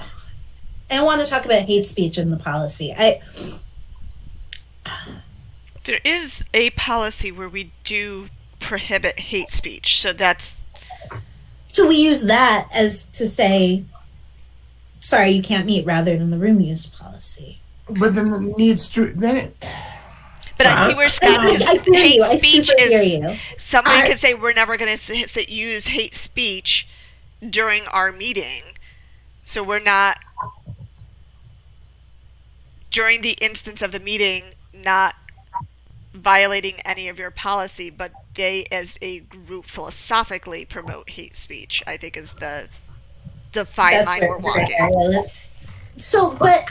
I want to talk about hate speech in the policy. There is a policy where we do prohibit hate speech, so we use that as to say, sorry, you can't meet, rather than the room use policy. But then it needs to But I see where Scott, I hear hate speech is you. somebody could say we're never going to use hate speech during our meeting, so we're not during the instance of the meeting not violating any of your policy, but they as a group philosophically promote hate speech, I think is the fine line we're walking. So, but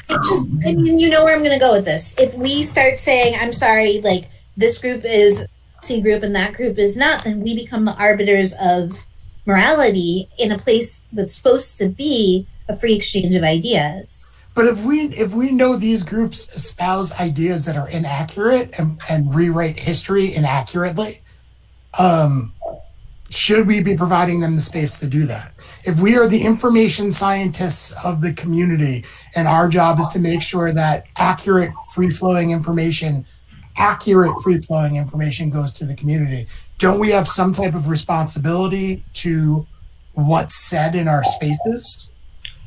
you know where I'm going to go with this. If we start saying, I'm sorry, like this group is C group and that group is not, then we become the arbiters of morality in a place that's supposed to be a free exchange of ideas. But if we know these groups espouse ideas that are inaccurate and rewrite history inaccurately, should we be providing them the space to do that? If we are the information scientists of the community and our job is to make sure that accurate free-flowing information goes to the community, don't we have some type of responsibility to what's said in our spaces?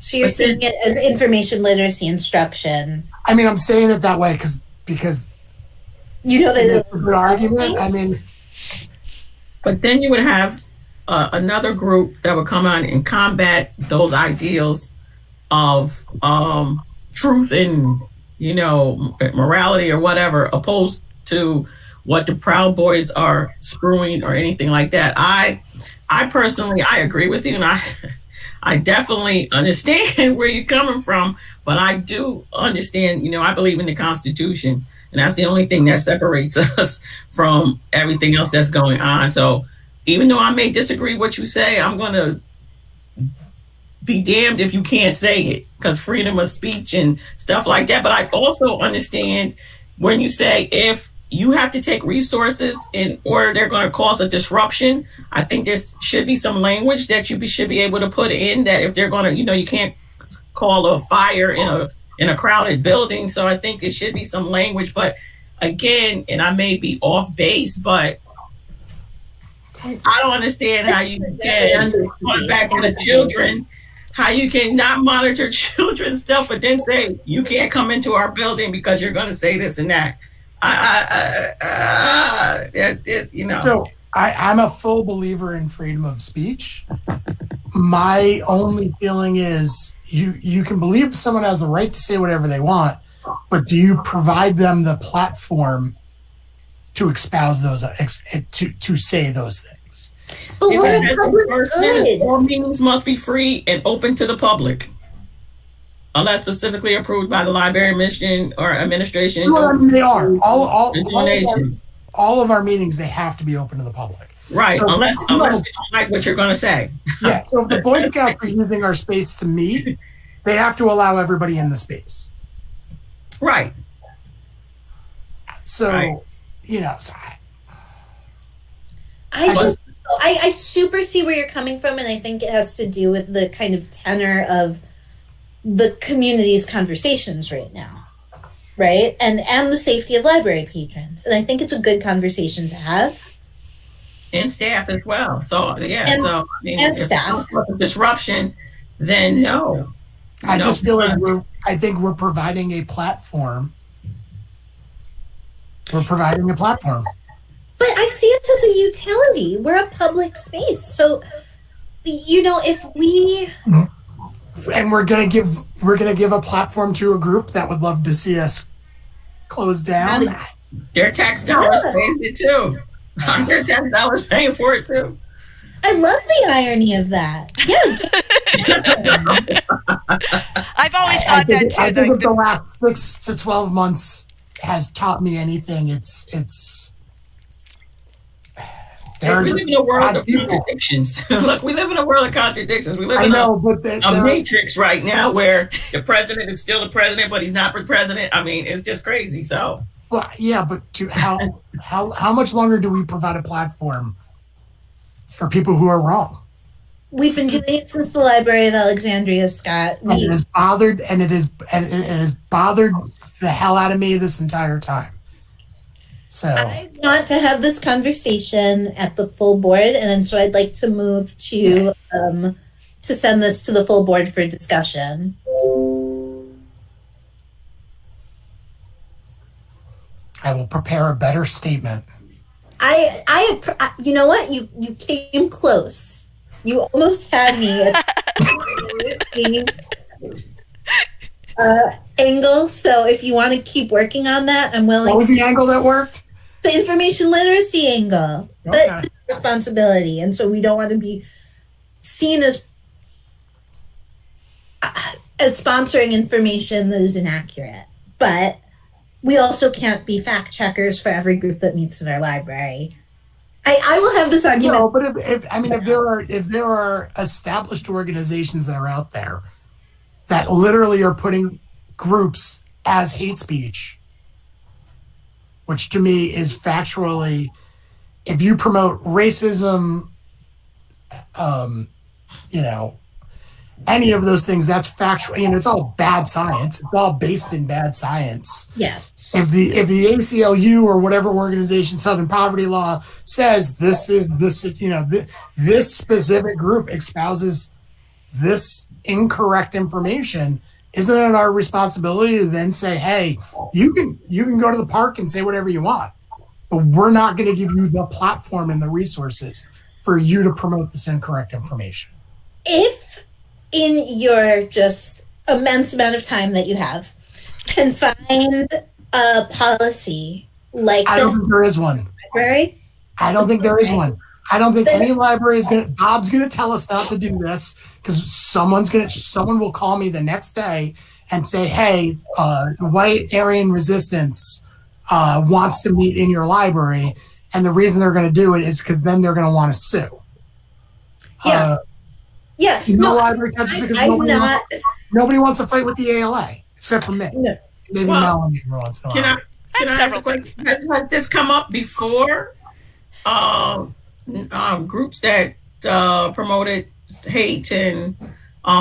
So you're seeing it as information literacy instruction. I mean, I'm saying it that way because you know that it's a good argument. I mean, but then you would have another group that would come on and combat those ideals of truth and morality or whatever, opposed to what the Proud Boys are screwing or anything like that. I personally, I agree with you, and I definitely understand where you're coming from, but I do understand, I believe in the Constitution, and that's the only thing that separates us from everything else that's going on. So even though I may disagree what you say, I'm going to be damned if you can't say it, because freedom of speech and stuff like that. But I also understand when you say if you have to take resources in order they're going to cause a disruption. I think there should be some language that you should be able to put in that if they're going to, you can't call a fire in a crowded building. So I think it should be some language. But again, and I may be off base, but I don't understand how you can, going back to the children, how you can not monitor children's stuff, but then say you can't come into our building because you're going to say this and that. So I'm a full believer in freedom of speech. My only feeling is you can believe someone has the right to say whatever they want, but do you provide them the platform to espouse those, to say those things? But what a public good. All meetings must be free and open to the public, unless specifically approved by the library mission or administration. Well, I mean, they are. All of our meetings, they have to be open to the public. Right, so, unless we don't like what you're going to say. Yeah, so if the Boy Scouts are using our space to meet, they have to allow everybody in the space. Right. So, right. I super see where you're coming from, and I think it has to do with the kind of tenor of the community's conversations right now, right? And the safety of library patrons. And I think it's a good conversation to have. And staff as well. So, yeah. And staff. If disruption, then no. I just feel like I think we're providing a platform. We're providing a platform. But I see it as a utility. We're a public space. So, if we... And we're gonna give a platform to a group that would love to see us close down. Their tax dollars paying it too. Their tax dollars paying for it too. I love the irony of that. Yeah. I've always thought that too. I think if the last 6 to 12 months has taught me anything, it's we live in a world of contradictions. Look, we live in a world of contradictions. We live in a matrix right now where the president is still the president, but he's not the president. I mean, it's just crazy. So, well, yeah, but how much longer do we provide a platform for people who are wrong? We've been doing it since the Library of Alexandria, Scott. And it has bothered the hell out of me this entire time. So I want to have this conversation at the full board, and so I'd like to move to send this to the full board for discussion. I will prepare a better statement. You know what? You came close. You almost had me at angle. So if you want to keep working on that, I'm willing. What was the angle that worked? The information literacy angle. Okay. That's responsibility, and so we don't want to be seen as sponsoring information that is inaccurate. But we also can't be fact checkers for every group that meets in our library. I will have this argument. No, but if there are established organizations that are out there that literally are putting groups as hate speech, which to me is factually, if you promote racism, any of those things, that's factual. It's all bad science. It's all based in bad science. Yes. If the ACLU or whatever organization, Southern Poverty Law, says this specific group espouses this incorrect information, isn't it our responsibility to then say, hey, you can go to the park and say whatever you want, but we're not going to give you the platform and the resources for you to promote this incorrect information? If in your just immense amount of time that you have, can find a policy like I don't think there is one. Library? I don't think there is one. I don't think any library is Bob's going to tell us not to do this because someone will call me the next day and say, hey, the white Aryan resistance wants to meet in your library. And the reason they're going to do it is because then they're going to want to sue. Yeah. Library touches it because nobody wants to fight with the ALA except for me. No. Maybe Melanie once in a while. Can I ask a Several question? Has this come up before? Groups that promoted hate and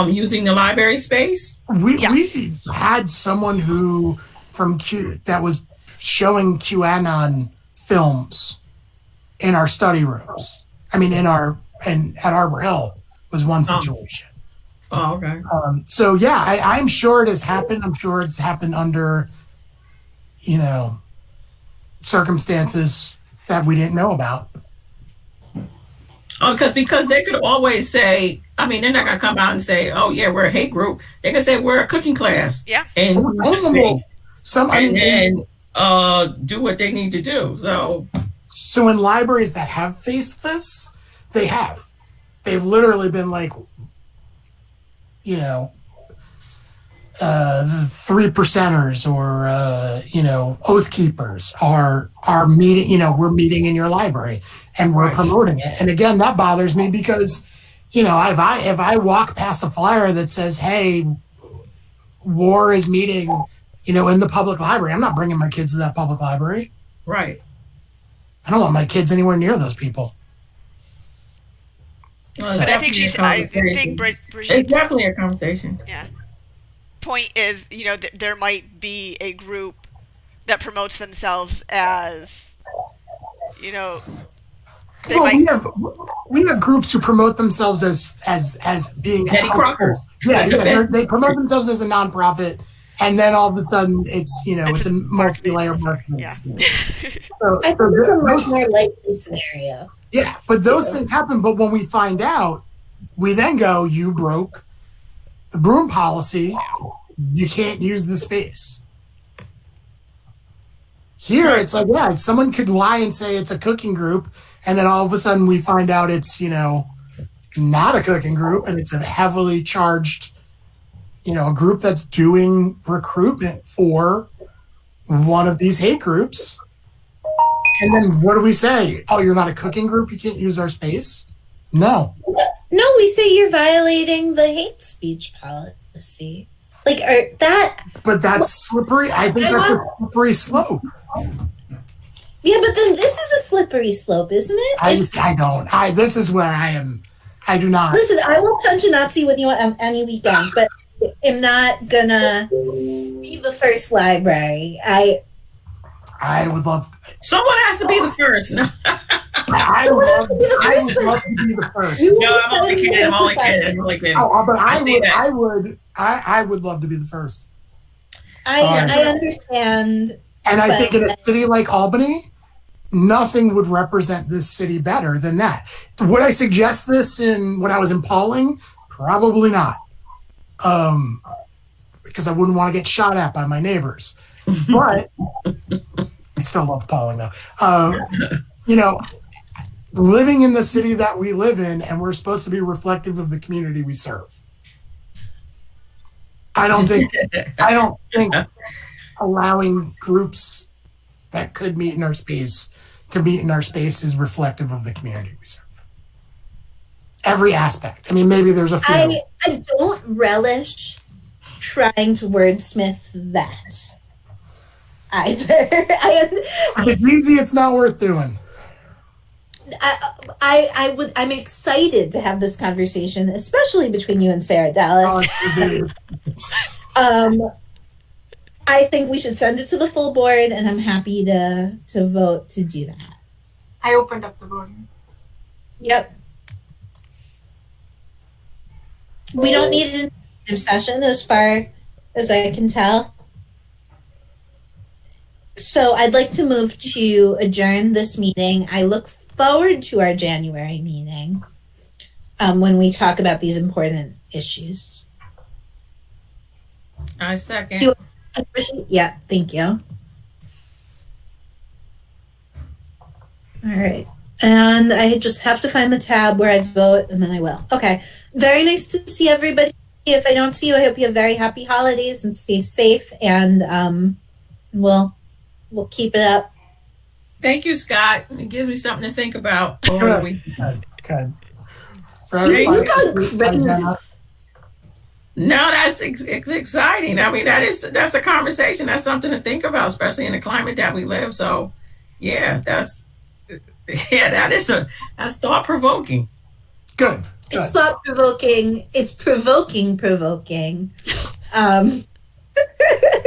using the library space? We Yes. had someone who from that was showing QAnon films in our study rooms. I mean, at Arbor Hill was one situation. Oh, okay. So yeah, I'm sure it has happened. I'm sure it's happened under, circumstances that we didn't know about. Oh, because they could always say, I mean, they're not gonna come out and say, "Oh yeah, we're a hate group." They can say we're a cooking class. Yeah. And Then do what they need to do. So in libraries that have faced this, they've literally been like, the 3%ers or Oath Keepers are meeting. We're meeting in your library and we're promoting it. And again, that bothers me because if I walk past a flyer that says, "Hey, war is meeting," in the public library, I'm not bringing my kids to that public library. Right. I don't want my kids anywhere near those people. Well, But I think Brigitte. It's definitely a conversation. Yeah. Point is, there might be a group that promotes themselves as, we have groups who promote themselves as being Betty Crocker. Yeah, they promote themselves as a nonprofit, and then all of a sudden it's a multi-layer marketing. Yeah. I think it's a much more likely scenario. Yeah, but those things happen. But when we find out, we then go, "You broke the broom policy. You can't use the space." Here, it's like, yeah, someone could lie and say it's a cooking group, and then all of a sudden we find out it's, not a cooking group, and it's a heavily charged, a group that's doing recruitment for one of these hate groups. And then what do we say? "Oh, you're not a cooking group? You can't use our space?" No, we say you're violating the hate speech policy. But that's slippery. I think that's a slippery slope. Yeah, but then this is a slippery slope, isn't it? I don't. This is where I am. I do not. Listen, I will punch a Nazi with you on any weekend, but I'm not gonna be the first library. I would love. Someone has to be the first. No, I would love to be the first. no, I'm only kidding. Oh, but I would love to be the first. I understand. And I think in a city like Albany, nothing would represent this city better than that. Would I suggest this when I was in Pauling? Probably not. Because I wouldn't want to get shot at by my neighbors. But I still love Pauling though. Living in the city that we live in, and we're supposed to be reflective of the community we serve. I don't think allowing groups that could meet in our space to meet in our space is reflective of the community we serve. Every aspect. I mean, maybe there's a few. I don't relish trying to wordsmith that either. If it's easy, it's not worth doing. I'm excited to have this conversation, especially between you and Sarah Dallas. I think we should send it to the full board, and I'm happy to vote to do that. I opened up the voting. Yep. We don't need an executive session as far as I can tell. So I'd like to move to adjourn this meeting. I look forward to our January meeting when we talk about these important issues. I second. Yeah, thank you. All right. And I just have to find the tab where I vote, and then I will. Okay. Very nice to see everybody. If I don't see you, I hope you have very happy holidays and stay safe, and we'll keep it up. Thank you, Scott. It gives me something to think about over the week. Good. You look crazy. No, it's exciting. I mean, that's a conversation. That's something to think about, especially in the climate that we live. So, yeah, that's thought provoking. Good. It's thought provoking. It's provoking.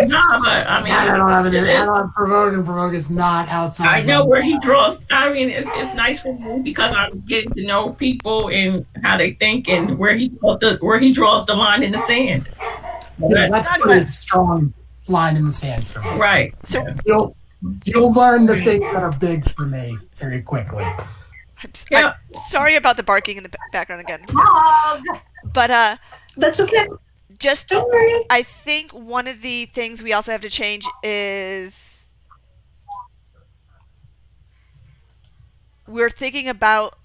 No, but I mean, I don't have anything. I don't provoke is not outside. I know where he draws. I mean, it's nice for me because I'm getting to know people and how they think and where he draws the line in the sand. Yeah, that's a pretty strong line in the sand for me. Right. So you'll learn the things that are big for me very quickly. I'm sorry about the barking in the background again. Dog. But That's okay. just Don't worry. I think one of the things we also have to change is we're thinking about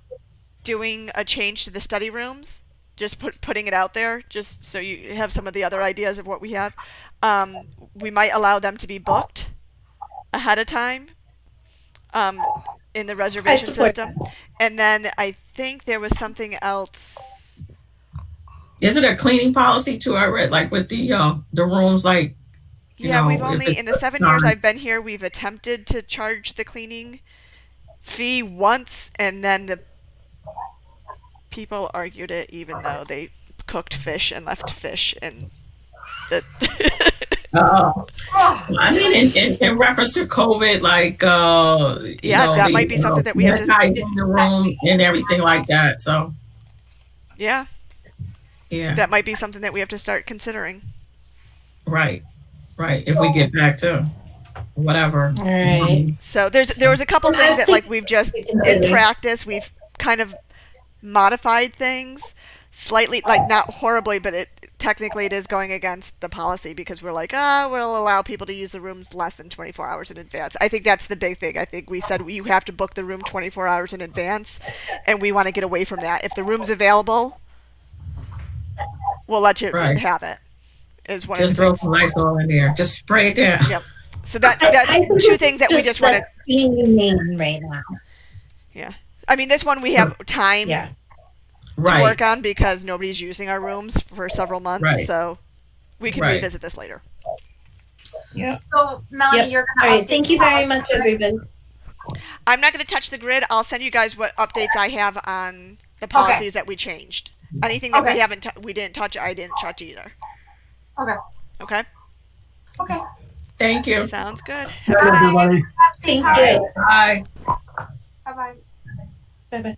doing a change to the study rooms. Just putting it out there, just so you have some of the other ideas of what we have. We might allow them to be booked ahead of time in the reservation system. And then I think there was something else. Is it a cleaning policy too? I read like with the rooms, like we've only in the 7 years I've been here, we've attempted to charge the cleaning fee once, and then the people argued it, even though they cooked fish and left fish and the I mean, in reference to COVID, like that might be something that we have to in the room and everything like that. So yeah, that might be something that we have to start considering. Right. If we get back to whatever. All right. So there was a couple things that like we've just in practice we've kind of modified things slightly, like not horribly, but technically it is going against the policy because we're like, we'll allow people to use the rooms less than 24 hours in advance. I think that's the big thing. I think we said you have to book the room 24 hours in advance, and we want to get away from that. If the room's available, we'll let you have it. Is one just of the throw things. some Lysol in there. Just spray it down. Yep. So that's two things that we just want to being humane right now. Yeah. I mean, this one we have time to work on because nobody's using our rooms for several months, so we can revisit this later. Yeah. So, Melanie, you're going to... All right, thank you very much, everybody. I'm not going to touch the grid. I'll send you guys what updates I have on the policies that we changed. Anything that we didn't touch, I didn't touch either. Okay. Thank you. Sounds good. Everybody. Thank you. Bye. Bye-bye. Bye-bye.